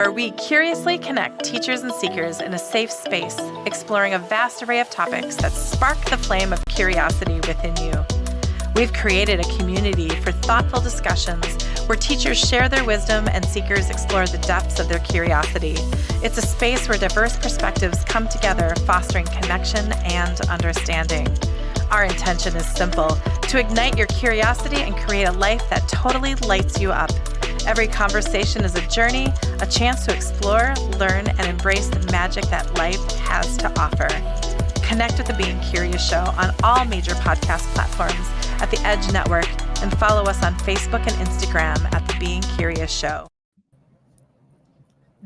where we curiously connect teachers and seekers in a safe space, exploring a vast array of topics that spark the flame of curiosity within you. We've created a community for thoughtful discussions where teachers share their wisdom and seekers explore the depths of their curiosity. It's a space where diverse perspectives come together, fostering connection and understanding. Our intention is simple: to ignite your curiosity and create a life that totally lights you up. Every conversation is a journey, a chance to explore, learn, and embrace the magic that life has to offer. Connect with the Being Curious Show on all major podcast platforms at the Edge Network, and follow us on Facebook and Instagram at the Being Curious Show.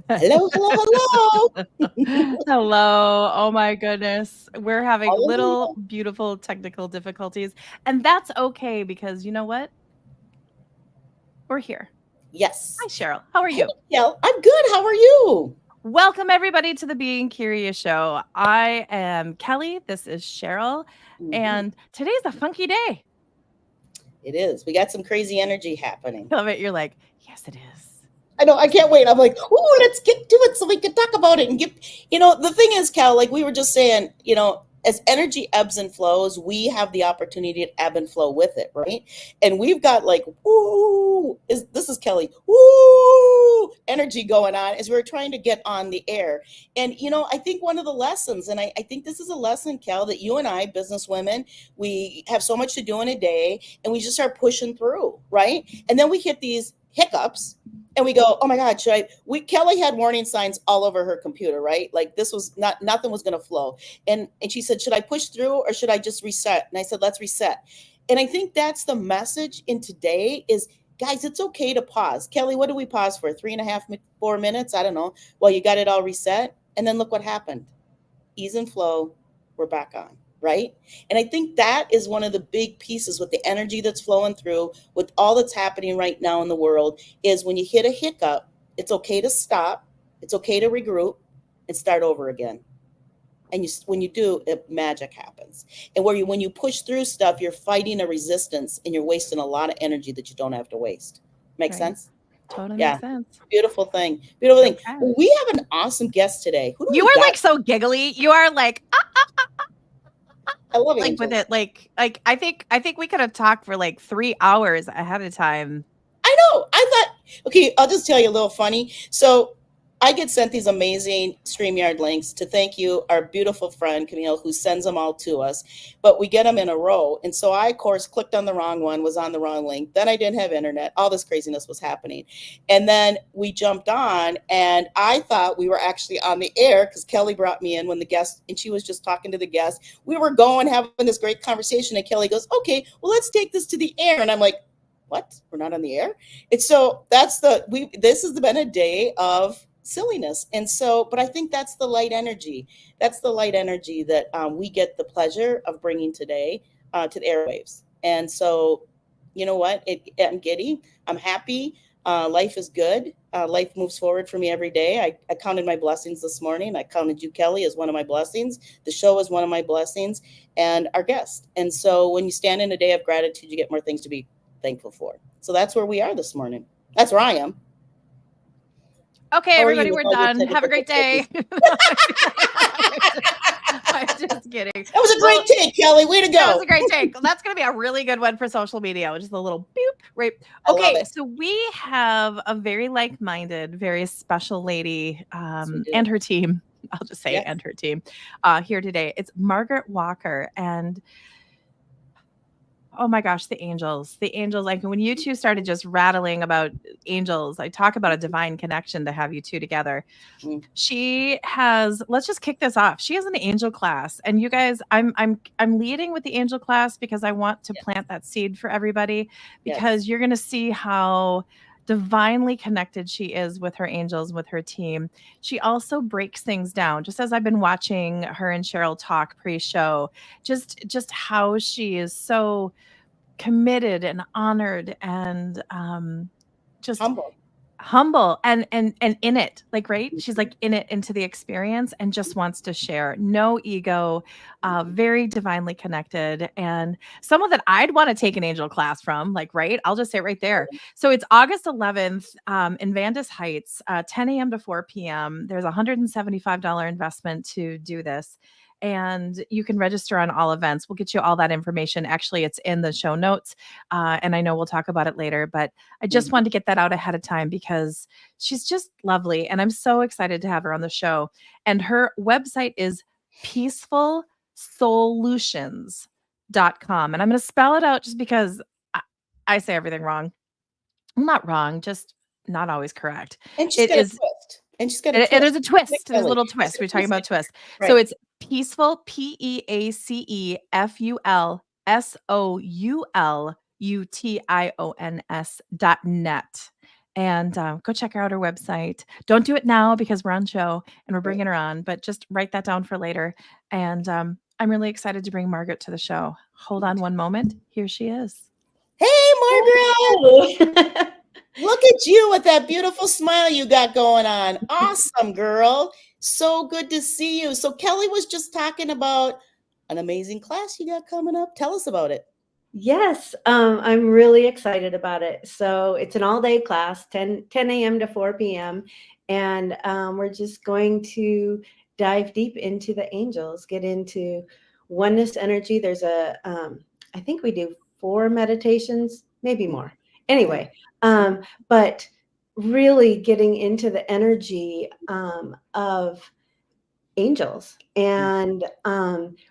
Hello, hello, hello. Hello. Oh my goodness. We're having little beautiful technical difficulties, and that's okay because you know what? We're here. Yes. Hi, Cheryl. How are you? Hey, I'm good. How are you? Welcome, everybody, to the Being Curious Show. I am Kelly. This is Cheryl. And today's a funky day. It is. We got some crazy energy happening. I love it. You're like, yes, it is. I know. I can't wait. I'm like, ooh, let's get to it so we can talk about it and give, the thing is, Cal, like we were just saying, as energy ebbs and flows, we have the opportunity to ebb and flow with it, right? And we've got like, this is Kelly, energy going on as we're trying to get on the air. And, I think one of the lessons, and I think this is a lesson, Cal, that you and I, business women, we have so much to do in a day and we just start pushing through, right? And then we hit these hiccups and we go, oh my God, Kelly had warning signs all over her computer, right? Like this was nothing was going to flow. And she said, should I push through or should I just reset? And I said, let's reset. And I think that's the message in today is, guys, it's okay to pause. Kelly, what do we pause for? 3.5, 4 minutes? I don't know. Well, you got it all reset. And then look what happened. Ease and flow. We're back on. Right? And I think that is one of the big pieces with the energy that's flowing through, with all that's happening right now in the world, is when you hit a hiccup, it's okay to stop. It's okay to regroup and start over again. And when you do, magic happens. And when you push through stuff, you're fighting a resistance and you're wasting a lot of energy that you don't have to waste. Make sense? Totally makes sense. Beautiful thing. Beautiful thing. Well, we have an awesome guest today. You are like so giggly. You are like, I love it. Like with it, like I think we could have talked for like 3 hours ahead of time. I know. I thought, okay, I'll just tell you a little funny. So I get sent these amazing StreamYard links to thank you, our beautiful friend Camille, who sends them all to us, but we get them in a row. And so I, of course, clicked on the wrong one, was on the wrong link. Then I didn't have internet. All this craziness was happening. And then we jumped on and I thought we were actually on the air because Kelly brought me in when the guest, and she was just talking to the guest. We were having this great conversation. And Kelly goes, okay, well, let's take this to the air. And I'm like, what? We're not on the air? And so this has been a day of silliness. And so, but I think that's the light energy. That's the light energy that we get the pleasure of bringing today to the airwaves. And so, you know what? I'm giddy. I'm happy. Life is good. Life moves forward for me every day. I counted my blessings this morning. I counted you, Kelly, as one of my blessings. The show is one of my blessings, and our guest. And so when you stand in a day of gratitude, you get more things to be thankful for. So that's where we are this morning. That's where I am. Okay, everybody, we're done. Have a great day. I'm just kidding. That was a great take, Kelly. Way to go. That was a great take. That's going to be a really good one for social media, which is a little boop, right? Okay, so we have a very like-minded, very special lady and her team. I'll just say and her team here today. It's Margaret Walker. And oh my gosh, the angels, like when you two started just rattling about angels, I talk about a divine connection to have you two together. She has, let's just kick this off. She has an angel class, and you guys, I'm leading with the angel class because I want to plant that seed for everybody, because you're going to see how divinely connected she is with her angels, with her team. She also breaks things down, just as I've been watching her and Cheryl talk pre-show, just how she is so committed and honored and just humble and in it, like, right, she's like in it, into the experience, and just wants to share, no ego, very divinely connected, and someone that I'd want to take an angel class from, like, right, I'll just say it right there. So it's August 11th, in Vandus Heights, 10 a.m. to 4 p.m. There's a $175 investment to do this, and you can register on all events. We'll get you all that information. Actually, it's in the show notes, and I know we'll talk about it later, but I just wanted to get that out ahead of time because she's just lovely. And I'm so excited to have her on the show. And her website is peacefulsolutions.com. And I'm going to spell it out just because I say everything wrong. I'm not wrong, just not always correct. And she's got a twist. And she's got a twist. There's a twist. There's a little twist. We're talking about twist. Right. So it's peaceful, PeacefulSolutions.net. And go check out her website. Don't do it now because we're on show and we're bringing her on, but just write that down for later. And I'm really excited to bring Margaret to the show. Hold on one moment. Here she is. Hey, Margaret. Look at you with that beautiful smile you got going on. Awesome, girl. So good to see you. So Kelly was just talking about an amazing class you got coming up. Tell us about it. Yes, I'm really excited about it. So it's an all-day class, 10 a.m. to 4 p.m. And we're just going to dive deep into the angels, get into oneness energy. There's I think we do 4 meditations, maybe more. Anyway, but really getting into the energy of angels and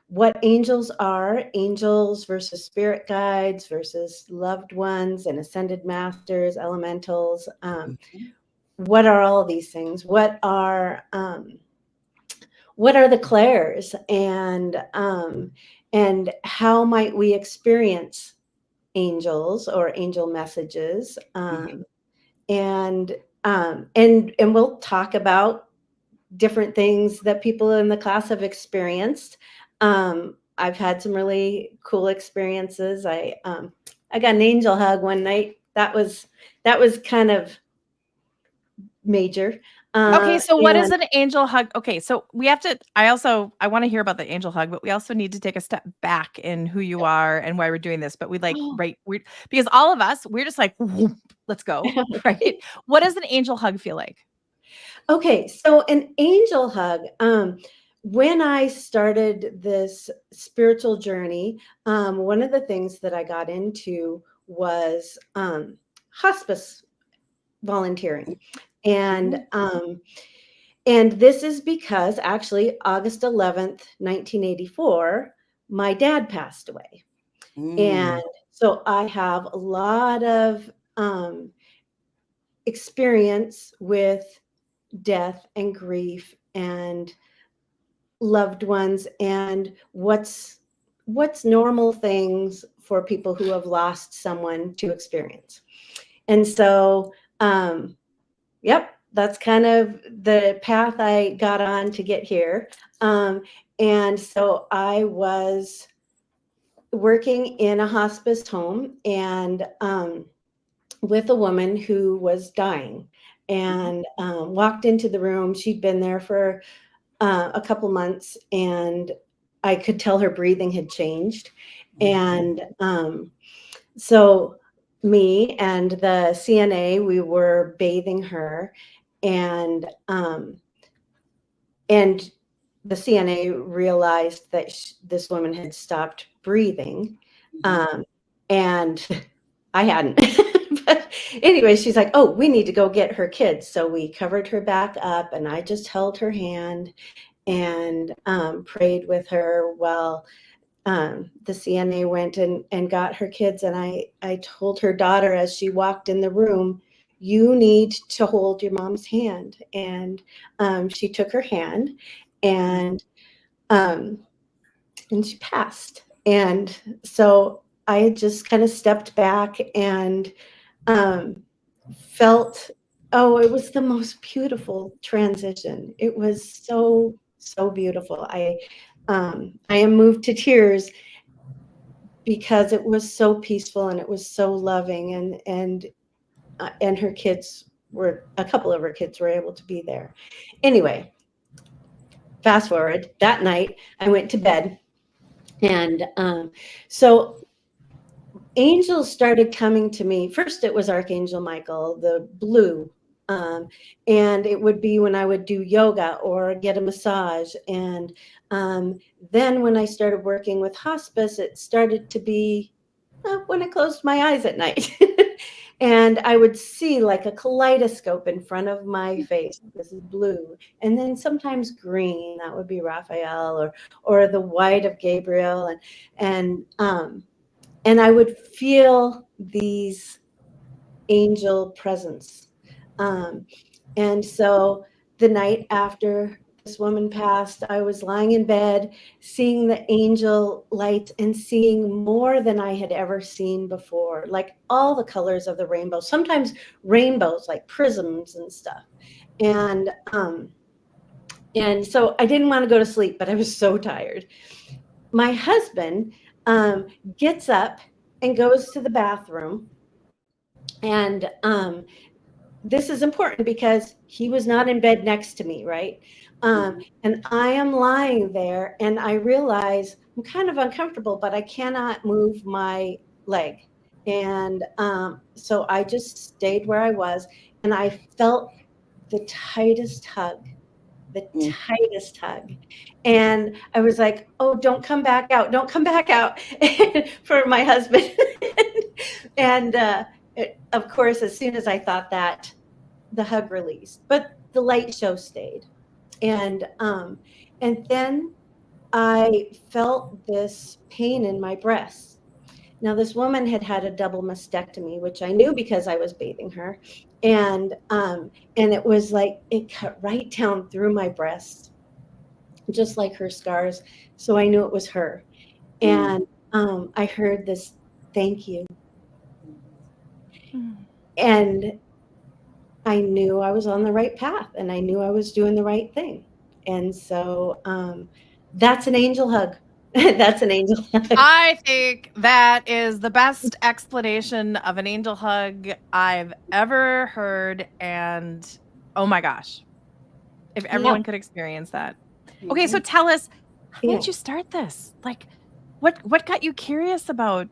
what angels are, angels versus spirit guides versus loved ones and ascended masters, elementals. What are all of these things? What are the clairs, and how might we experience angels or angel messages? And we'll talk about different things that people in the class have experienced. I've had some really cool experiences. I got an angel hug one night. That was kind of major. Okay, so what is an angel hug? Okay, so we have to, I want to hear about the angel hug, but we also need to take a step back in who you are and why we're doing this. But because all of us, we're just like, let's go, right? What does an angel hug feel like? Okay, so an angel hug, when I started this spiritual journey, one of the things that I got into was hospice volunteering. And this is because actually August 11th, 1984, my dad passed away. And so I have a lot of experience with death and grief and loved ones and what's normal things for people who have lost someone to experience. And so that's kind of the path I got on to get here. And so I was working in a hospice home and with a woman who was dying, and walked into the room. She'd been there for a couple months, and I could tell her breathing had changed. And so me and the CNA, we were bathing her, and the CNA realized that this woman had stopped breathing, and I hadn't. But anyway, she's like, oh, we need to go get her kids. So we covered her back up, and I just held her hand and prayed with her while the CNA went and got her kids. And I told her daughter as she walked in the room, you need to hold your mom's hand. And she took her hand, and she passed. And so I just kind of stepped back and felt, it was the most beautiful transition. It was so, so beautiful. I am moved to tears because it was so peaceful and it was so loving, and her kids a couple of her kids were able to be there. Anyway, fast forward, that night I went to bed, and so angels started coming to me. First, it was Archangel Michael, the blue. And it would be when I would do yoga or get a massage. And then when I started working with hospice, it started to be when I closed my eyes at night. And I would see like a kaleidoscope in front of my face. This is blue. And then sometimes green, that would be Raphael, or the white of Gabriel. And I would feel these angel presence. And so the night after this woman passed, I was lying in bed, seeing the angel light and seeing more than I had ever seen before, like all the colors of the rainbow, sometimes rainbows, like prisms and stuff. And so I didn't want to go to sleep, but I was so tired. My husband gets up and goes to the bathroom. And this is important because he was not in bed next to me, right? And I am lying there and I realize I'm kind of uncomfortable, but I cannot move my leg. And so I just stayed where I was, and I felt the tightest hug. And I was like, oh, don't come back out for my husband. And of course, as soon as I thought that, the hug released, but the light show stayed. And then I felt this pain in my breast. Now, this woman had a double mastectomy, which I knew because I was bathing her. And it was like, it cut right down through my breast, just like her scars. So I knew it was her. And I heard this, thank you. And I knew I was on the right path, and I knew I was doing the right thing. And so that's an angel hug. That's an angel hug. I think that is the best explanation of an angel hug I've ever heard. And oh my gosh, if everyone could experience that. Okay, so tell us, how did you start this? Like, what got you curious about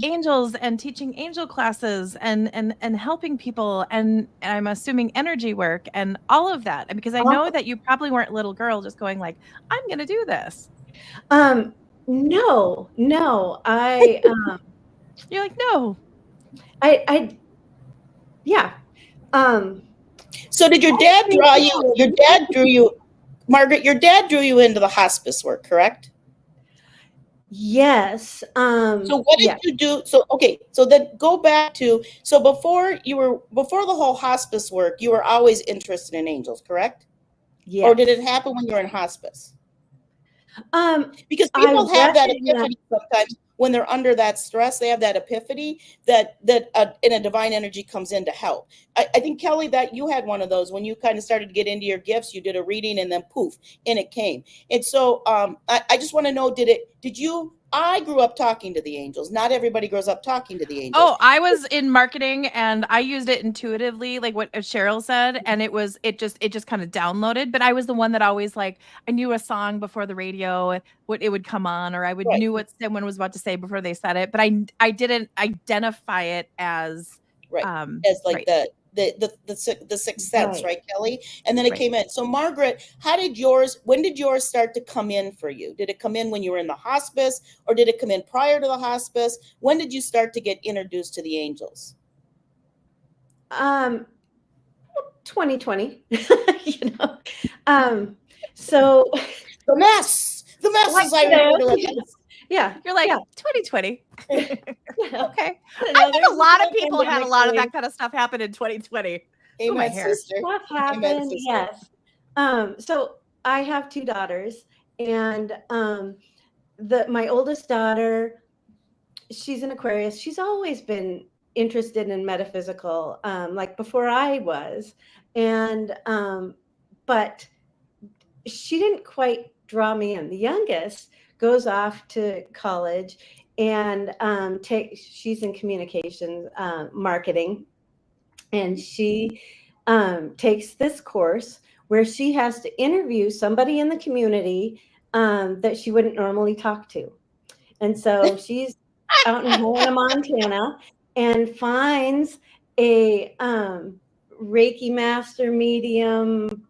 angels and teaching angel classes and helping people, and I'm assuming energy work and all of that? Because I know that you probably weren't a little girl just going like, I'm going to do this. No, you're like, no, yeah. So did your dad draw you? Your dad drew you, Margaret. Your dad drew you into the hospice work, correct? Yes. So what did you do? So okay. So then go back to, so before the whole hospice work, you were always interested in angels, correct? Yeah. Or did it happen when you were in hospice? Because people have that epiphany sometimes when they're under that stress. They have that epiphany that in a divine energy comes in to help. I think, Kelly, that you had one of those when you kind of started to get into your gifts. You did a reading and then poof, and it came. And so I just want to know, did you? I grew up talking to the angels. Not everybody grows up talking to the angels. Oh, I was in marketing and I used it intuitively, like what Cheryl said, and it just kind of downloaded. But I was the one that always, like, I knew a song before the radio and what it would come on, or I would knew what someone was about to say before they said it. But I didn't identify it as as like the sixth sense, right, Kelly? And then it came in. So Margaret, when did yours start to come in for you? Did it come in when you were in the hospice, or did it come in prior to the hospice? When did you start to get introduced to the angels? 2020. So the mess is I remember. Yeah, you're like 2020. Okay, I think a lot of people have had a lot of that kind of stuff happen in 2020. Amen, sister. Stuff happened. Amen, sister. Yes. So I have two daughters, and my oldest daughter, she's an Aquarius. She's always been interested in metaphysical, like before I was, and but she didn't quite draw me in. The youngest goes off to college and she's in communications, marketing, And she takes this course where she has to interview somebody in the community that she wouldn't normally talk to. And so she's out in Helena, Montana, and finds a Reiki Master medium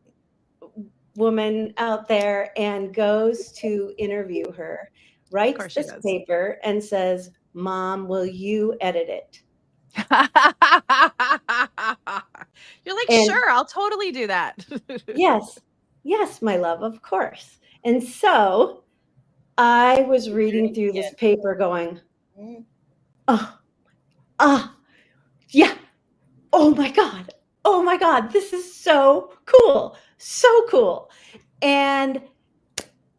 woman out there and goes to interview her, writes course she this does. paper and says, "Mom, will you edit it?" You're like, And sure, I'll totally do that. yes, my love, of course. And so I was reading through this paper going, Mhm. oh, yeah, oh my God, this is so cool. So cool. And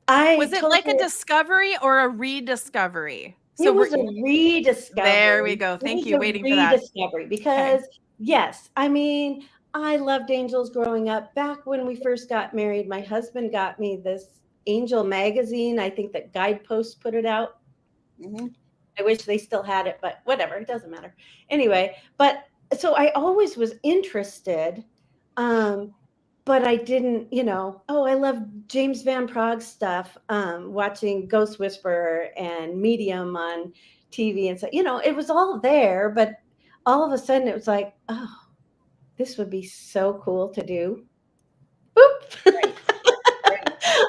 I Was it told like a her discovery or a rediscovery? it was a rediscovery. There we go. It Thank was you. a Waiting for that. rediscovery because, yes, I mean, I loved angels growing up. Back when we first got married, my husband got me this angel magazine. I think that Guidepost put it out. Mhm. I wish they still had it, but whatever, it doesn't matter. Anyway, but so I always was interested, but I didn't, I love James Van Prague's stuff, watching Ghost Whisperer and Medium on TV. And so, it was all there, but all of a sudden it was like, oh, this would be so cool to do. Boop. Right.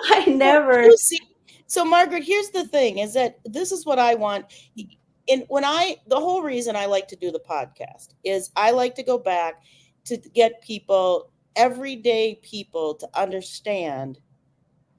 I never. You see, so Margaret, here's the thing: is that this is what I want. And the whole reason I like to do the podcast is I like to go back to get people, everyday people, to understand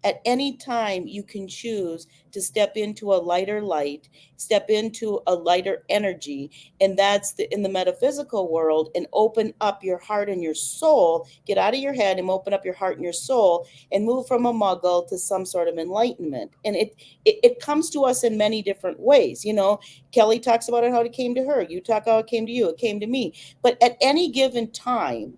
at any time you can choose to step into a lighter light, step into a lighter energy, and that's in the metaphysical world, and open up your heart and your soul, get out of your head and open up your heart and your soul, and move from a muggle to some sort of enlightenment. And it comes to us in many different ways. Kelly talks about it, how it came to her. You talk how it came to you. It came to me. But at any given time,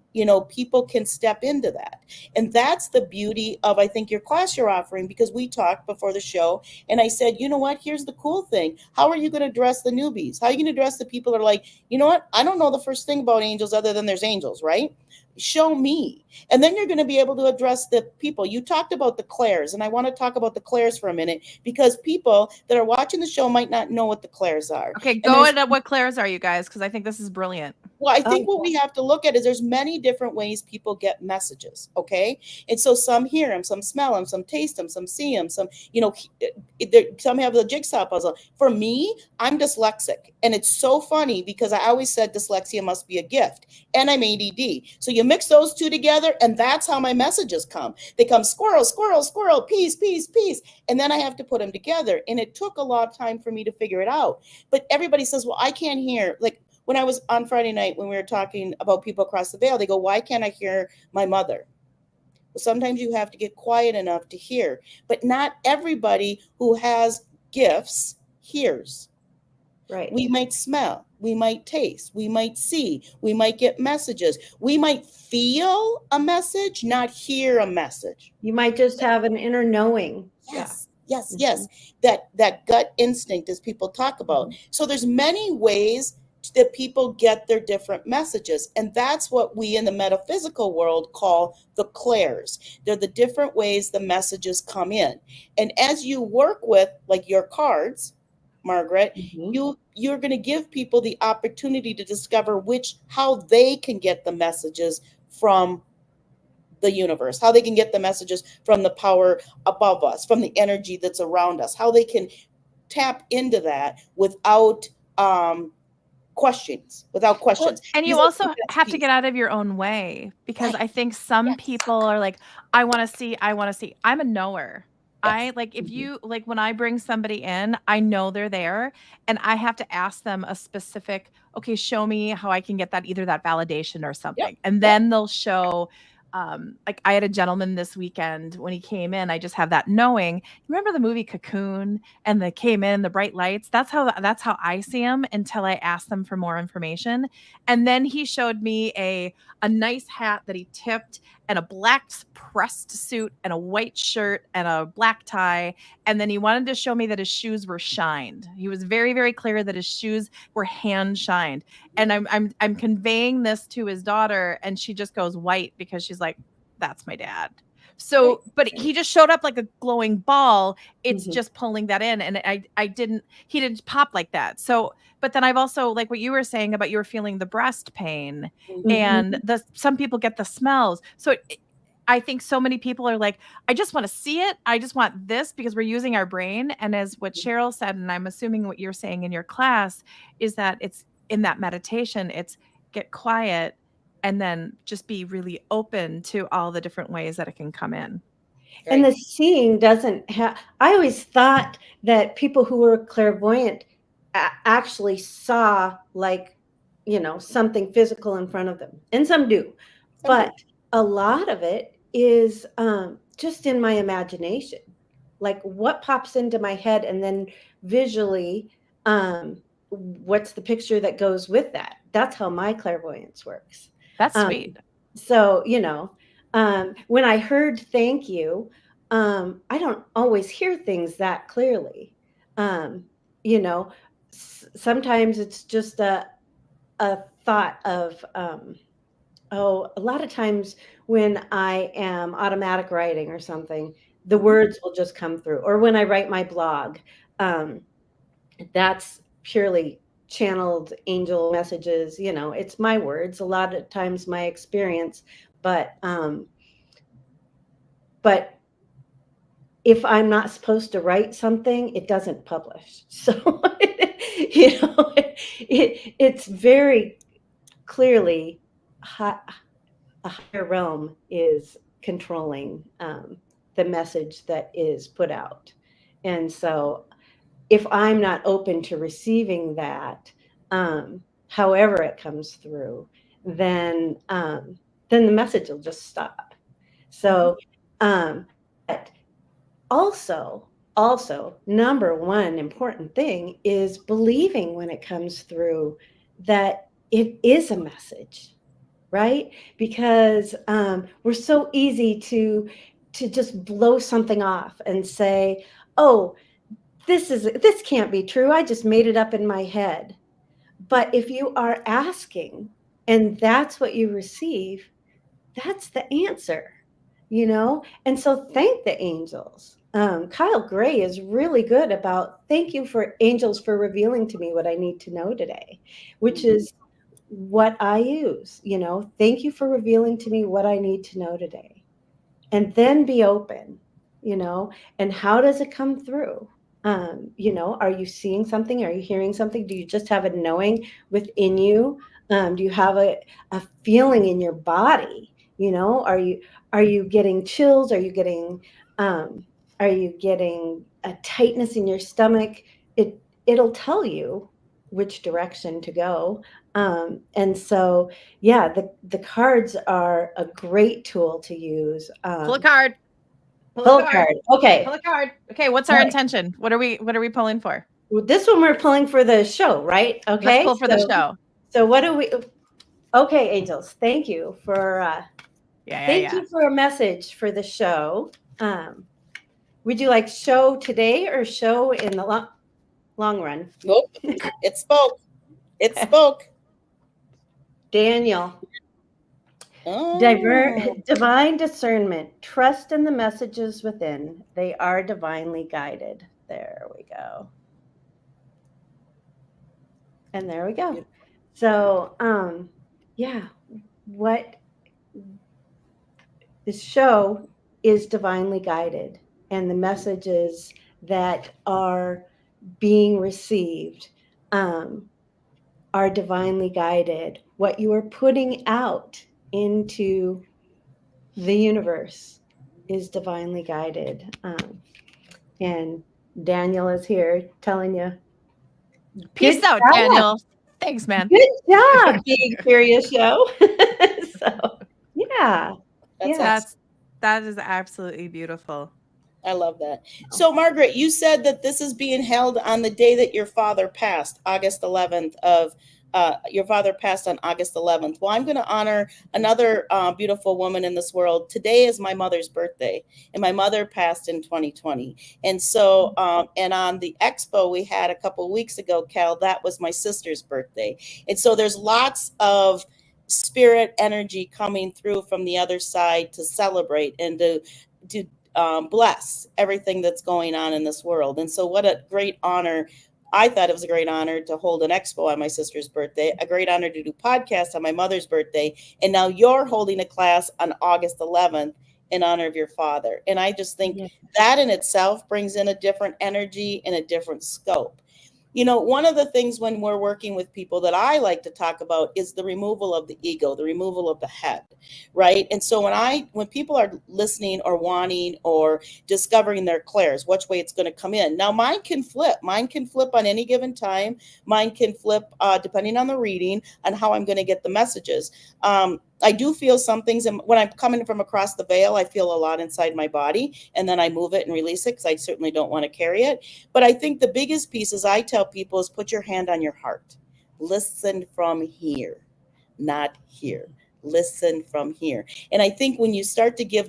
people can step into that. And that's the beauty of, I think, your class you're offering, because we talked before the show and I said, you know what, here's the cool thing. How are you going to address the newbies? How are you going to address the people that are like, you know what, I don't know the first thing about angels other than there's angels, right? Show me. And then you're going to be able to address the people. You talked about the clairs, and I want to talk about the clairs for a minute, because people that are watching the show might not know what the clairs are. Okay, go into what clairs are, you guys, because I think this is brilliant. Well, I think what we have to look at is there's many different ways people get messages, okay? And so some hear them, some smell them, some taste them, some see them, some, some have the jigsaw puzzle. For me, I'm dyslexic. And it's so funny because I always said dyslexia must be a gift. And I'm ADD. So you mix those two together, and that's how my messages come. They come squirrel, squirrel, squirrel, peace, peace, peace. And then I have to put them together. And it took a lot of time for me to figure it out. But everybody says, well, I can't hear. Like, when I was on Friday night, when we were talking about people across the veil, they go, why can't I hear my mother? Well, sometimes you have to get quiet enough to hear, but not everybody who has gifts hears. Right. We might smell, we might taste, we might see, we might get messages. We might feel a message, not hear a message. You might just have an inner knowing. Yes. Yes, yes. That gut instinct, as people talk about. So there's many ways that people get their different messages. And that's what we in the metaphysical world call the clairs. They're the different ways the messages come in. And as you work with, like, your cards, Margaret, you're going to give people the opportunity to discover how they can get the messages from the universe, how they can get the messages from the power above us, from the energy that's around us, how they can tap into that without questions. Well, and you also have to get out of your own way, because I think some people are like, I want to see. I'm a knower. Yes. If you, when I bring somebody in, I know they're there, and I have to ask them a specific, okay, show me how I can get that, either that validation or something. And then they'll show like I had a gentleman this weekend when he came in, I just have that knowing. Remember the movie Cocoon and they came in the bright lights? That's how I see him until I ask them for more information. And then he showed me a nice hat that he tipped and a black pressed suit and a white shirt and a black tie. And then he wanted to show me that his shoes were shined. He was very, very clear that his shoes were hand shined. And I'm conveying this to his daughter, and she just goes white because she's like, that's my dad. So, but he just showed up like a glowing ball. It's just pulling that in. And he didn't pop like that. So, but then I've also, like what you were saying about you were feeling the breast pain and some people get the smells. So I think so many people are like, I just want to see it. I just want this, because we're using our brain. And as what Cheryl said, and I'm assuming what you're saying in your class, is that it's in that meditation, it's get quiet and then just be really open to all the different ways that it can come in. Right. And the seeing doesn't have, I always thought that people who were clairvoyant actually saw, like, you know, something physical in front of them. And some do. But a lot of it is just in my imagination. Like what pops into my head, and then visually, what's the picture that goes with that? That's how my clairvoyance works. That's sweet. So, you know, when I heard thank you, I don't always hear things that clearly. You know, sometimes it's just a thought of, a lot of times when I am automatic writing or something, the words will just come through. Or when I write my blog, that's purely channeled angel messages. You know, it's my words, a lot of times my experience, but if I'm not supposed to write something, it doesn't publish. So, you know, it's very clearly a higher realm is controlling the message that is put out. And so if I'm not open to receiving that, however it comes through, then the message will just stop. So, but also, number one important thing is believing when it comes through that it is a message, right? Because we're so easy to just blow something off and say, oh, this can't be true. I just made it up in my head. But if you are asking and that's what you receive, that's the answer, you know? And so thank the angels. Kyle Gray is really good about thank you for angels for revealing to me what I need to know today, which is what I use, you know, thank you for revealing to me what I need to know today. And then be open, you know, and how does it come through? You know, are you seeing something? Are you hearing something? Do you just have a knowing within you? Do you have a feeling in your body? You know, are you getting chills? Are you getting a tightness in your stomach? It'll tell you which direction to go. And so, yeah, the cards are a great tool to use. Pull a card. Pull a card. Okay. Pull a card. Okay. What's our intention? What are we pulling for? Well, this one we're pulling for the show, right? Okay. Let's pull for the show. So what do we? Okay, angels. Thank you for. Thank you for a message for the show. Would you like show today or show in the long run? Nope. It spoke. It spoke. Daniel. Oh. Divine discernment. Trust in the messages within. They are divinely guided. There we go. And there we go. So, yeah, what this show is divinely guided, and the messages that are being received are divinely guided. What you are putting out into the universe is divinely guided. And Daniel is here telling you. Peace out, Daniel. Thanks, man. Good job, Big Curious Show. So, yeah. That's Yeah. awesome. That is absolutely beautiful. I love that. So, Margaret, you said that this is being held on the day that your father passed, August 11th of your father passed on August 11th. Well, I'm going to honor another beautiful woman in this world. Today is my mother's birthday, and my mother passed in 2020. And so, and on the expo we had a couple weeks ago, Cal, that was my sister's birthday. And so there's lots of spirit energy coming through from the other side to celebrate and to bless everything that's going on in this world. And so, what a great honor. I thought it was a great honor to hold an expo on my sister's birthday, a great honor to do podcasts on my mother's birthday. And now you're holding a class on August 11th in honor of your father. And I just think that in itself brings in a different energy and a different scope. You know, one of the things when we're working with people that I like to talk about is the removal of the ego, the removal of the head, right? And so when people are listening or wanting or discovering their clairs, which way it's going to come in. Now, mine can flip. Mine can flip on any given time. Mine can flip depending on the reading and how I'm going to get the messages. I do feel some things, and when I'm coming from across the veil, I feel a lot inside my body, and then I move it and release it because I certainly don't want to carry it. But I think the biggest piece, as I tell people, is put your hand on your heart. Listen from here, not here. Listen from here. And I think when you start to give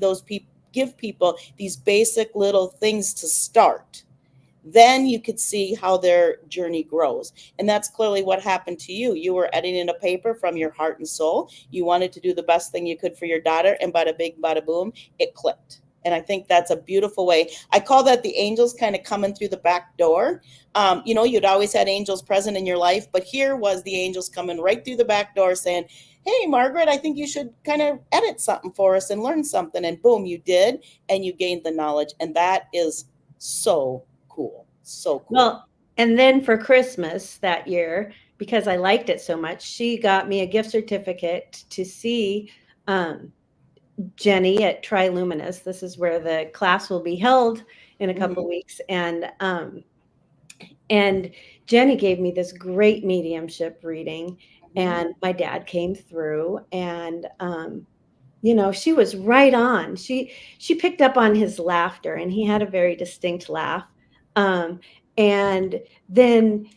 people these basic little things to start, then you could see how their journey grows. And that's clearly what happened to you. You were editing a paper from your heart and soul. You wanted to do the best thing you could for your daughter, and bada bing, bada boom, it clicked. And I think that's a beautiful way. I call that the angels kind of coming through the back door. You know, you'd always had angels present in your life, but here was the angels coming right through the back door saying, hey, Margaret, I think you should kind of edit something for us and learn something. And boom, you did. And you gained the knowledge. And that is so cool. So cool. Well, and then for Christmas that year, because I liked it so much, she got me a gift certificate to see Jenny at Triluminous. This is where the class will be held in a couple of weeks. And Jenny gave me this great mediumship reading, and my dad came through, and you know, she was right on. She picked up on his laughter, and he had a very distinct laugh. And then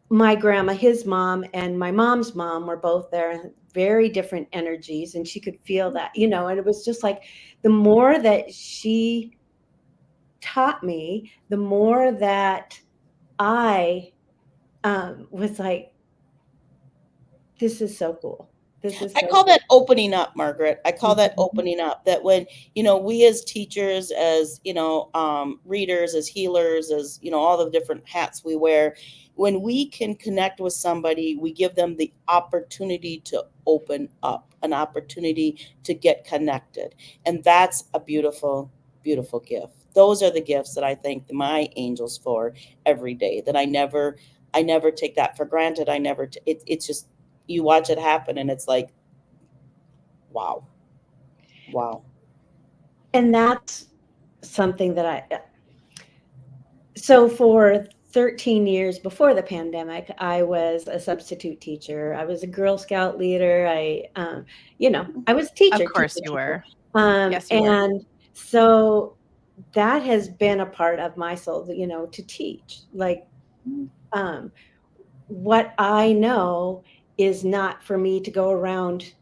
my grandma, his mom, and my mom's mom were both there, very different energies, and she could feel that, you know, and it was just like the more that she taught me, the more that I was like, this is so cool. I call that opening up, Margaret. I call that opening up. That when, you know, we as teachers, as, you know, readers, as healers, as, you know, all the different hats we wear, when we can connect with somebody, we give them the opportunity to open up, an opportunity to get connected. And that's a beautiful, beautiful gift. Those are the gifts that I thank my angels for every day, that I never take that for granted. It's just, you watch it happen and it's like, wow. And that's something that so for 13 years before the pandemic, I was a substitute teacher. I was a Girl Scout leader. You know, I was a teacher. Of course you were. Yes, you were. And so that has been a part of my soul, you know, to teach. Like, what I know is not for me to go around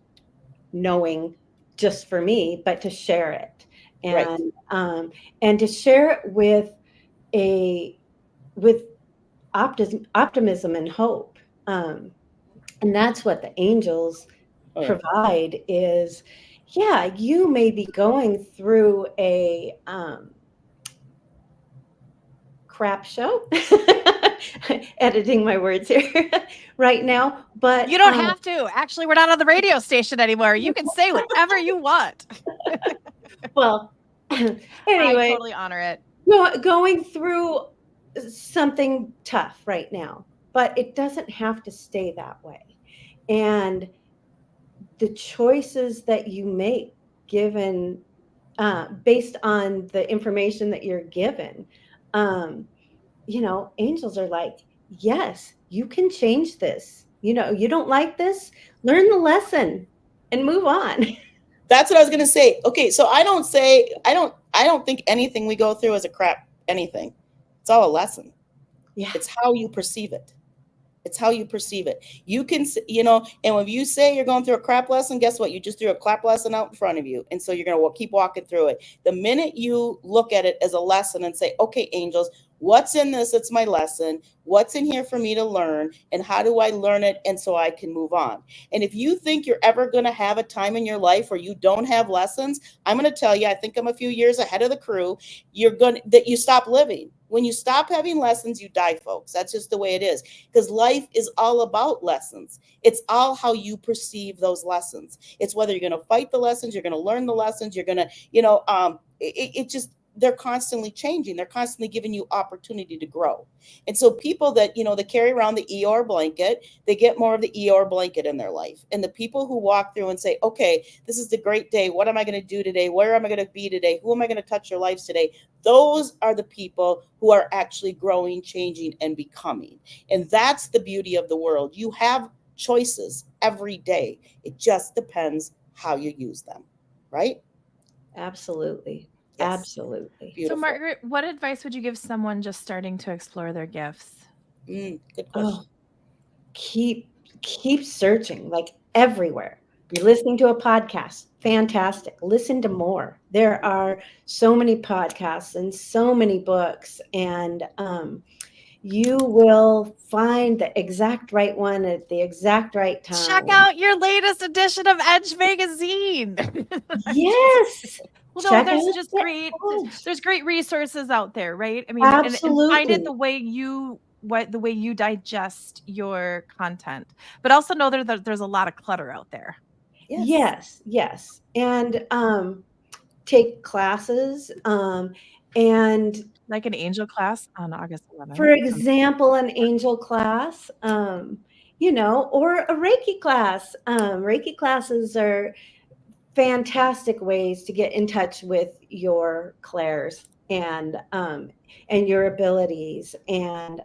knowing just for me, but to share it, and to share it with optimism and hope. And that's what the angels provide is, yeah, you may be going through a crap show. Editing my words here right now, but you don't have to. Actually, we're not on the radio station anymore. You can say whatever you want. Well, anyway, I totally honor it. Going through something tough right now, but it doesn't have to stay that way. And the choices that you make, given based on the information that you're given, you know, angels are like, yes, you can change this. You know, you don't like this, learn the lesson and move on. That's what I was going to say. Okay, so I don't think anything we go through is a crap anything. It's all a lesson. Yeah. It's how you perceive it. It's how you perceive it. You can, and when you say you're going through a crap lesson, guess what? You just threw a crap lesson out in front of you. And so you're going to keep walking through it. The minute you look at it as a lesson and say, okay, angels, what's in this? It's my lesson. What's in here for me to learn? And how do I learn it? And so I can move on. And if you think you're ever going to have a time in your life where you don't have lessons, I'm going to tell you, I think I'm a few years ahead of the crew. That you stop living. When you stop having lessons, you die, folks. That's just the way it is. Because life is all about lessons. It's all how you perceive those lessons. It's whether you're going to fight the lessons, you're going to learn the lessons, you're going to, they're constantly changing. They're constantly giving you opportunity to grow. And so people that, they carry around the Eeyore blanket, they get more of the Eeyore blanket in their life. And the people who walk through and say, okay, this is the great day. What am I going to do today? Where am I going to be today? Who am I going to touch their lives today? Those are the people who are actually growing, changing, and becoming. And that's the beauty of the world. You have choices every day. It just depends how you use them, right? Absolutely. Yes. Absolutely. Beautiful. So, Margaret, what advice would you give someone just starting to explore their gifts? Good question. Keep searching, like everywhere. You're listening to a podcast. Fantastic. Listen to more. There are so many podcasts and so many books, and you will find the exact right one at the exact right time. Check out your latest edition of Edge Magazine. Yes. Well, no, there's just there's great resources out there, right? I mean, absolutely. and find it the way you digest your content, but also know that there's a lot of clutter out there. Yes. And take classes, and like an angel class on August 11th. For example, an angel class, or a Reiki class. Reiki classes are fantastic ways to get in touch with your clairs and your abilities. And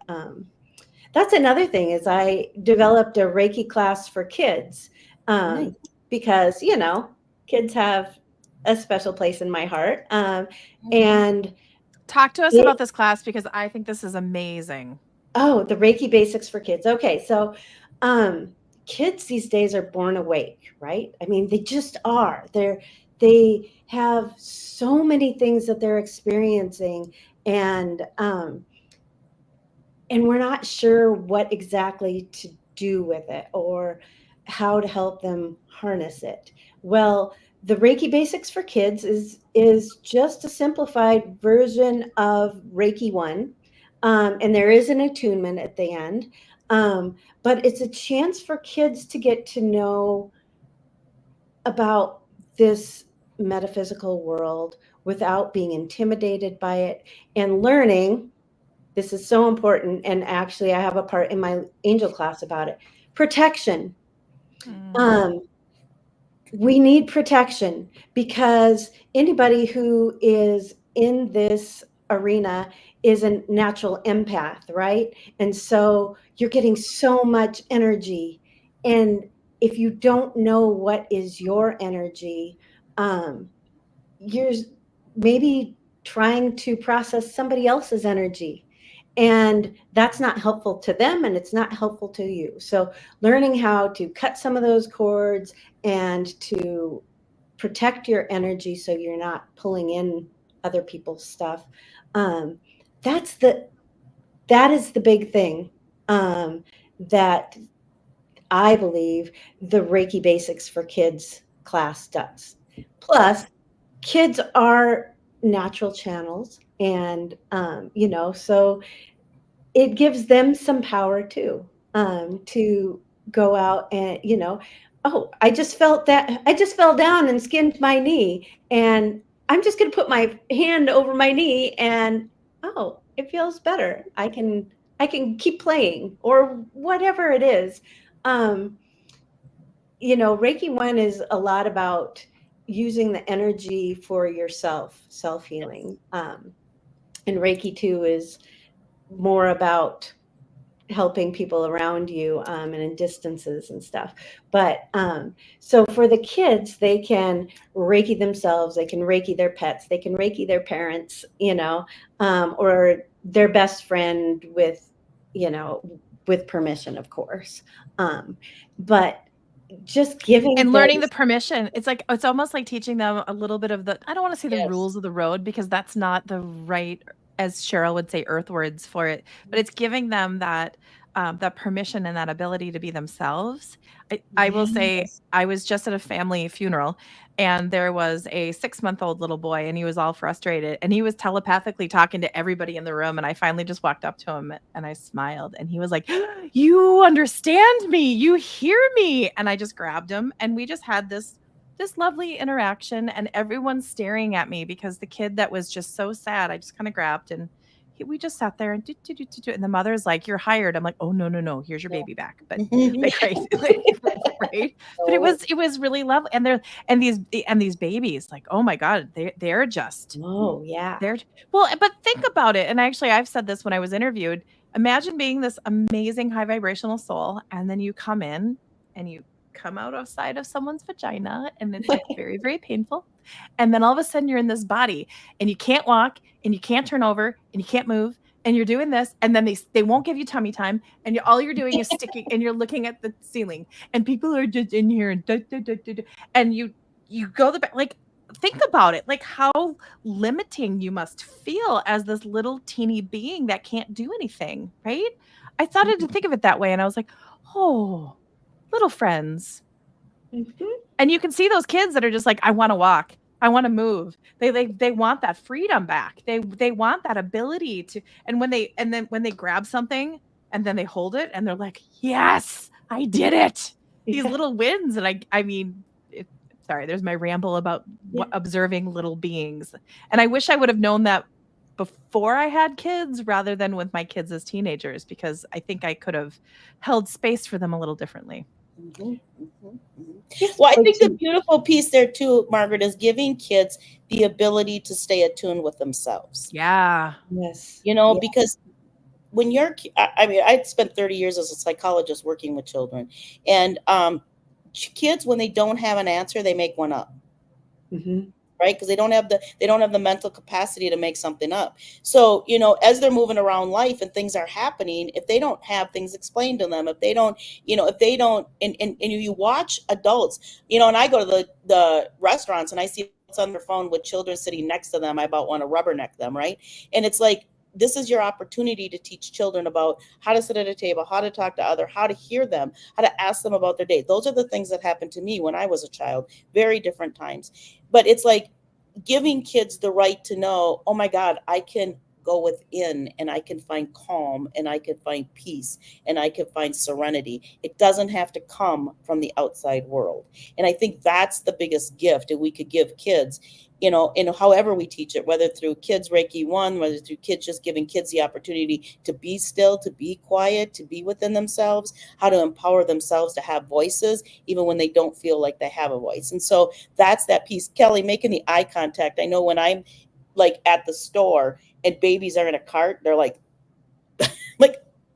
that's another thing is I developed a Reiki class for kids because, kids have a special place in my heart. And talk to us about this class because I think this is amazing. Oh, the Reiki Basics for kids. Okay, so kids these days are born awake, right? I mean, they just are. They have so many things that they're experiencing, and we're not sure what exactly to do with it or how to help them harness it. Well, the Reiki Basics for Kids is just a simplified version of Reiki 1. And there is an attunement at the end. But it's a chance for kids to get to know about this metaphysical world without being intimidated by it and learning. This is so important. And actually, I have a part in my angel class about it. Protection. We need protection because anybody who is in this arena is a natural empath, right? And so you're getting so much energy. And if you don't know what is your energy, you're maybe trying to process somebody else's energy. And that's not helpful to them and it's not helpful to you. So learning how to cut some of those cords and to protect your energy so you're not pulling in other people's stuff. That is the big thing that I believe the Reiki Basics for Kids class does. Plus, kids are natural channels and, so it gives them some power too, to go out and, I just fell down and skinned my knee and I'm just going to put my hand over my knee and, it feels better. I can keep playing or whatever it is. Reiki 1 is a lot about using the energy for yourself, self-healing. And Reiki 2 is more about helping people around you, and in distances and stuff. But so for the kids, they can Reiki themselves, they can Reiki their pets, they can Reiki their parents, or their best friend with, with permission, of course. But just giving And learning the those, permission. It's like, it's almost like teaching them a little bit of the, I don't want to say the Yes. rules of the road, because that's not the right, as Cheryl would say, earth words for it, but it's giving them that permission and that ability to be themselves. I will say, Yes. I was just at a family funeral, and there was a 6-month-old little boy, and he was all frustrated, and he was telepathically talking to everybody in the room. And I finally just walked up to him and I smiled, and he was like, "You understand me, you hear me." And I just grabbed him, and we just had this lovely interaction, and everyone's staring at me because the kid that was just so sad, I just kind of grabbed, and we just sat there and and the mother's like, "You're hired." I'm like, "Oh, no, no, no, here's your baby back." But like, right, right. But it was really lovely. And these babies, like, oh my God, they're just, oh yeah. they're, well, but think about it. And actually, I've said this when I was interviewed. Imagine being this amazing high vibrational soul, and then you come in and you come out outside of someone's vagina, and it's like very, very painful. And then all of a sudden you're in this body, and you can't walk, and you can't turn over, and you can't move, and you're doing this, and then they won't give you tummy time, and all you're doing is sticking, and you're looking at the ceiling, and people are just in here, and and you go the back, like, think about it, like how limiting you must feel as this little teeny being that can't do anything, right? I started to think of it that way, and I was like, oh, little friends. Mhm. And you can see those kids that are just like, I want to walk, I want to move. They want that freedom back. They want that ability to. And when they grab something and then they hold it and they're like, yes, I did it. These Yeah. little wins. And I mean, sorry, there's my ramble about Yeah. observing little beings. And I wish I would have known that before I had kids rather than with my kids as teenagers, because I think I could have held space for them a little differently. Well, I think the beautiful piece there too, Margaret, is giving kids the ability to stay attuned with themselves. Yeah. Yes. Because when you're, I mean, I spent 30 years as a psychologist working with children, and kids, when they don't have an answer, they make one up. Mm-hmm. Right, because they don't have the mental capacity to make something up. So as they're moving around life and things are happening, if they don't have things explained to them, if they don't, and you watch adults, and I go to the restaurants and I see what's on their phone with children sitting next to them, I about want to rubberneck them, right? And it's like, this is your opportunity to teach children about how to sit at a table, how to talk to others, how to hear them, how to ask them about their day. Those are the things that happened to me when I was a child, very different times. But it's like giving kids the right to know, oh my God, I can go within and I can find calm and I can find peace and I can find serenity. It doesn't have to come from the outside world. And I think that's the biggest gift that we could give kids, in however we teach it, whether through Kids Reiki 1, whether through kids, just giving kids the opportunity to be still, to be quiet, to be within themselves, how to empower themselves to have voices, even when they don't feel like they have a voice. And so that's that piece. Kelly, making the eye contact. I know when I'm like at the store and babies are in a cart, they're like,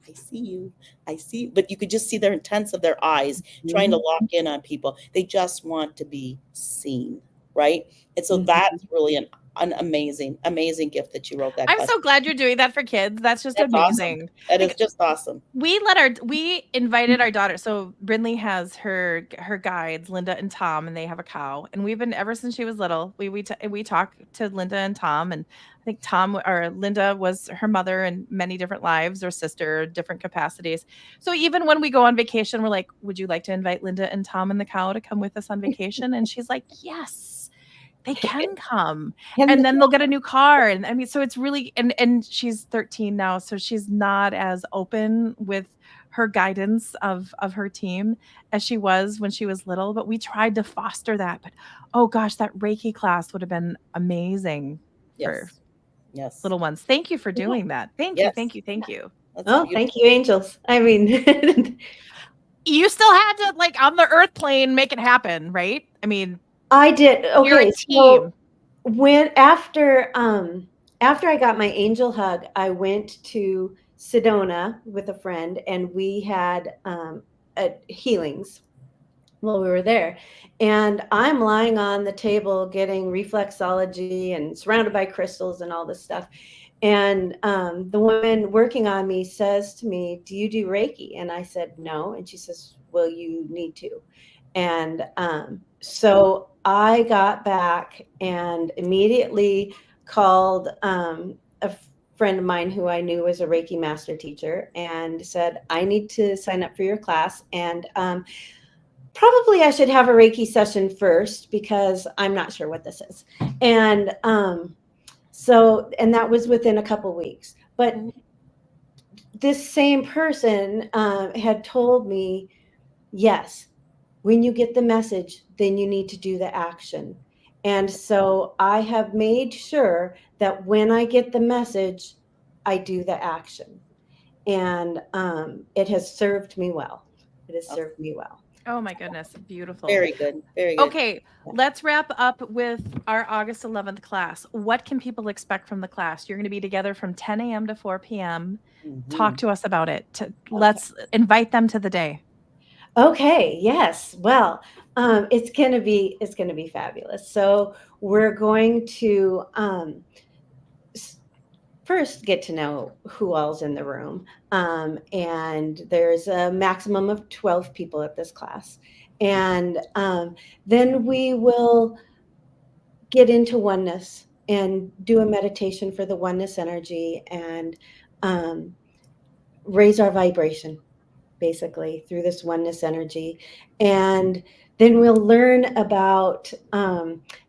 I see you, but you could just see their intents of their eyes, trying to lock in on people. They just want to be seen. Right. And so that's really an amazing gift that you wrote that. I'm so glad you're doing that for kids. That's just amazing. Awesome. That is just awesome. We invited our daughter. So Brindley has her guides, Linda and Tom, and they have a cow. And we've been, ever since she was little, we talk to Linda and Tom, and I think Linda was her mother in many different lives, or sister, different capacities. So even when we go on vacation, we're like, would you like to invite Linda and Tom and the cow to come with us on vacation? And she's like, yes. They can come, and then they'll get a new car. And I mean, so it's really, and she's 13 now, so she's not as open with her guidance of her team as she was when she was little, but we tried to foster that. But oh gosh, that Reiki class would have been amazing for little ones. Thank you for doing that. Thank you. Thank you. Thank you, angels. I mean, you still had to, like, on the earth plane, make it happen, right? I mean, I did. Okay, you're a team. So when after I got my angel hug, I went to Sedona with a friend, and we had healings while we were there. And I'm lying on the table getting reflexology and surrounded by crystals and all this stuff. And the woman working on me says to me, "Do you do Reiki?" And I said, "No." And she says, "Well, you need to." And so I got back and immediately called a friend of mine who I knew was a Reiki Master Teacher and said, "I need to sign up for your class. And probably I should have a Reiki session first because I'm not sure what this is." And and that was within a couple weeks. But this same person had told me, yes, when you get the message, then you need to do the action. And so I have made sure that when I get the message, I do the action. And it has served me well. It has served me well. Oh my goodness. Beautiful. Very good. Very good. Okay. Let's wrap up with our August 11th class. What can people expect from the class? You're going to be together from 10 a.m. to 4 p.m. Talk to us about it. Let's invite them to the day. Okay. Yes. Well, it's going to be fabulous. So we're going to first get to know who all's in the room. And there's a maximum of 12 people at this class. And then we will get into oneness and do a meditation for the oneness energy and raise our vibration, basically, through this oneness energy. And then we'll learn about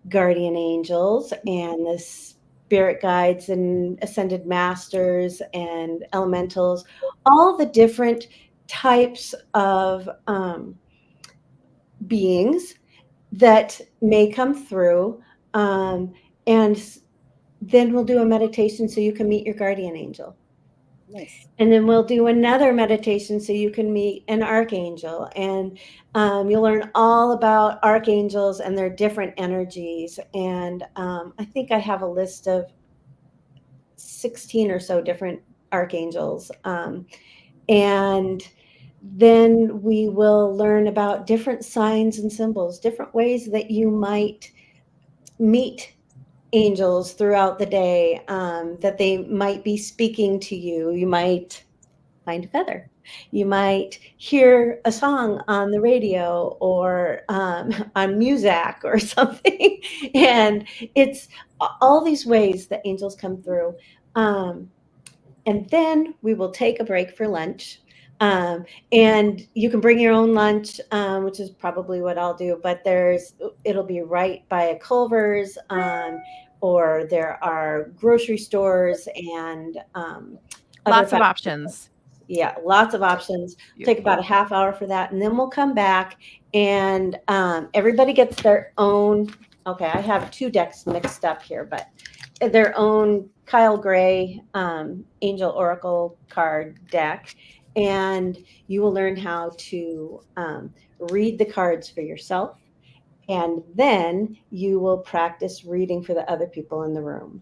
guardian angels and the spirit guides and ascended masters and elementals, all the different types of beings that may come through. And then we'll do a meditation so you can meet your guardian angel. Nice. And then we'll do another meditation so you can meet an archangel. And you'll learn all about archangels and their different energies. And I think I have a list of 16 or so different archangels. And then we will learn about different signs and symbols, different ways that you might meet angels throughout the day, that they might be speaking to you. You might find a feather. You might hear a song on the radio or on Muzak or something. And it's all these ways that angels come through. And then we will take a break for lunch. And you can bring your own lunch, which is probably what I'll do, but it'll be right by a Culver's, or there are grocery stores and lots of options. Yeah, lots of options. Take about a half hour for that. And then we'll come back and everybody gets their own, okay, I have 2 decks mixed up here, but their own Kyle Gray Angel Oracle card deck. And you will learn how to read the cards for yourself. And then you will practice reading for the other people in the room.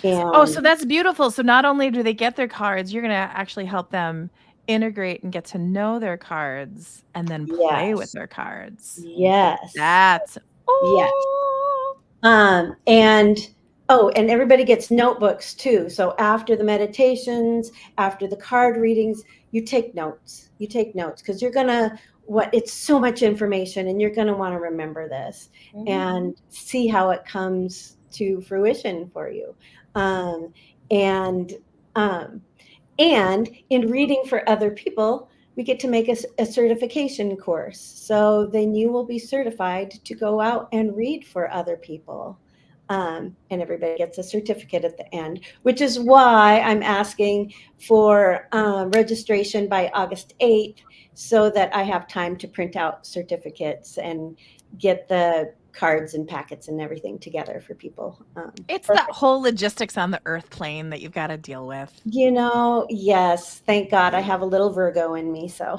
And so that's beautiful. So not only do they get their cards, you're going to actually help them integrate and get to know their cards and then play with their cards. Yes. That's and everybody gets notebooks too. So after the meditations, after the card readings, you take notes. You take notes because it's so much information and you're going to want to remember this and see how it comes to fruition for you. And in reading for other people, we get to make a certification course. So then you will be certified to go out and read for other people. And everybody gets a certificate at the end, which is why I'm asking for registration by August 8th so that I have time to print out certificates and get the cards and packets and everything together for people. It's that whole logistics on the earth plane that you've got to deal with. Yes, thank God I have a little Virgo in me. So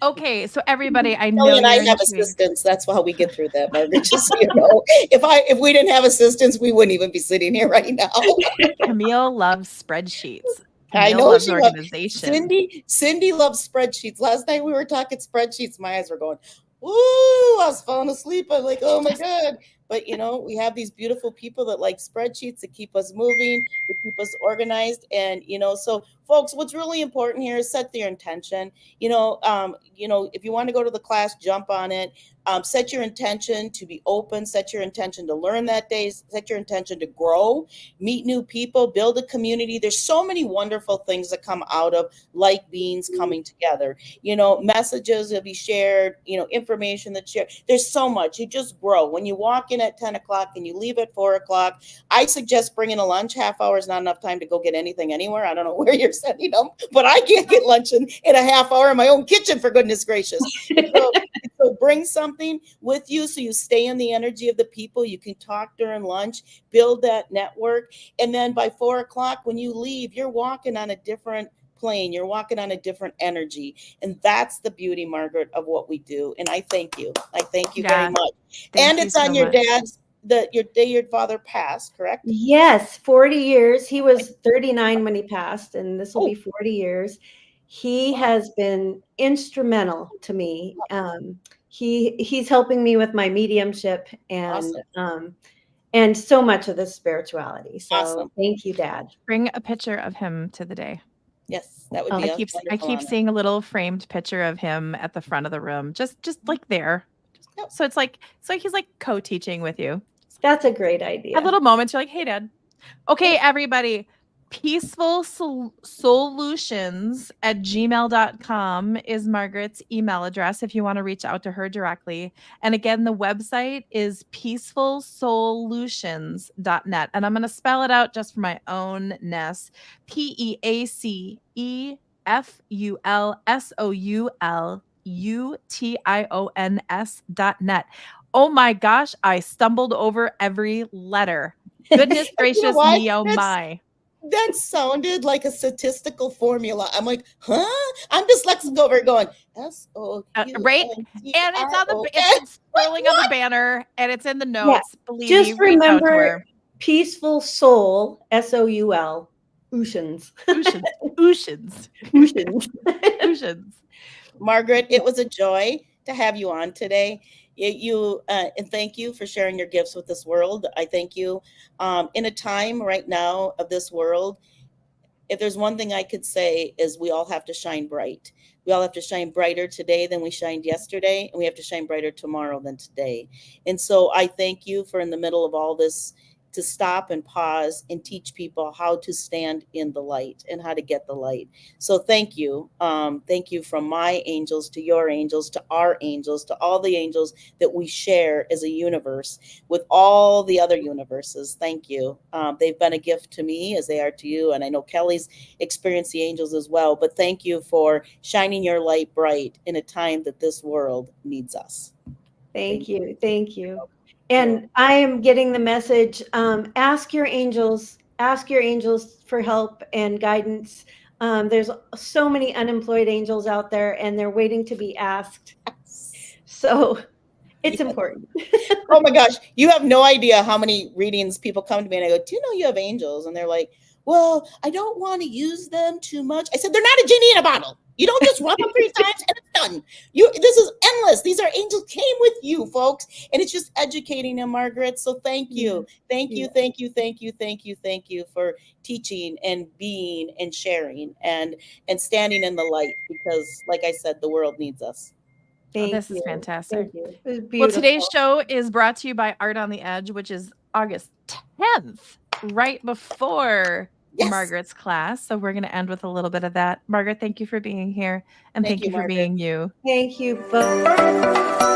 Okay, so everybody, I Kelly know and I you're have intrigued. assistants. That's how we get through that, Margaret. Just so you know, if we didn't have assistants, we wouldn't even be sitting here right now. Camille loves spreadsheets. I Camille know loves she loves organization. Cindy loves spreadsheets. Last night we were talking spreadsheets. My eyes were going, woo! I was falling asleep. I'm like, oh my God. But we have these beautiful people that like spreadsheets that keep us moving, that keep us organized. And so folks, what's really important here is set your intention. If you want to go to the class, jump on it. Set your intention to be open, set your intention to learn that day, set your intention to grow, meet new people, build a community. There's so many wonderful things that come out of like beings coming together. Messages will be shared, information that's shared. There's so much. You just grow. When you walk in at 10 o'clock and you leave at 4 o'clock, I suggest bringing a lunch. Half hour is not enough time to go get anything anywhere. I don't know where you're sending them, but I can't get lunch in a half hour in my own kitchen, for goodness gracious. So bring something with you so you stay in the energy of the people. You can talk during lunch, build that network. And then by 4 o'clock, when you leave, you're walking on a different plane. You're walking on a different energy. And that's the beauty, Margaret, of what we do. And I thank you. I thank you very much. And it's on your dad's, your day your father passed, correct? Yes, 40 years. He was 39 when he passed, and this will be 40 years. He has been instrumental to me. He's helping me with my mediumship and and so much of the spirituality. So thank you, Dad. Bring a picture of him to the day. Yes, that would be. I keep seeing a little framed picture of him at the front of the room, just like there. So it's like he's like co-teaching with you. That's a great idea. Have little moments. You're like, hey, Dad. Okay, everybody. peacefulsolutions@gmail.com is Margaret's email address if you want to reach out to her directly. And again, the website is peacefulsolutions.net. And I'm going to spell it out just for my own ness. peacefulsolutions.net. Oh my gosh, I stumbled over every letter. Goodness gracious me, oh my. That sounded like a statistical formula. I'm like, huh? I'm dyslexic over it going, S-O-U-N-T-R-O-N. Right? And it's scrolling on the banner and it's in the notes. Believe just me, reach out to her. Remember peaceful soul, S-O-U-L, Oceans. Margaret, it was a joy to have you on today. And thank you for sharing your gifts with this world. I thank you. In a time right now of this world, if there's one thing I could say is we all have to shine bright. We all have to shine brighter today than we shined yesterday, and we have to shine brighter tomorrow than today. And so I thank you for, in the middle of all this, to stop and pause and teach people how to stand in the light and how to get the light. So thank you. Thank you from my angels to your angels to our angels to all the angels that we share as a universe with all the other universes. Thank you. They've been a gift to me as they are to you. And I know Kelly's experienced the angels as well. But thank you for shining your light bright in a time that this world needs us. Thank you. Thank you. And I am getting the message, ask your angels for help and guidance. There's so many unemployed angels out there and they're waiting to be asked. So it's important. Oh my gosh. You have no idea how many readings people come to me and I go, do you know you have angels? And they're like, well, I don't want to use them too much. I said, they're not a genie in a bottle. You don't just rub them 3 times and it's done. This is endless. These are angels came with you, folks. And it's just educating them, Margaret. So thank you. Thank you for teaching and being and sharing and standing in the light because, like I said, the world needs us. This is fantastic. Well, today's show is brought to you by Art on the Edge, which is August 10th, right before Margaret's class. So we're going to end with a little bit of that. Margaret, thank you for being here. And thank you for being you. Thank you both.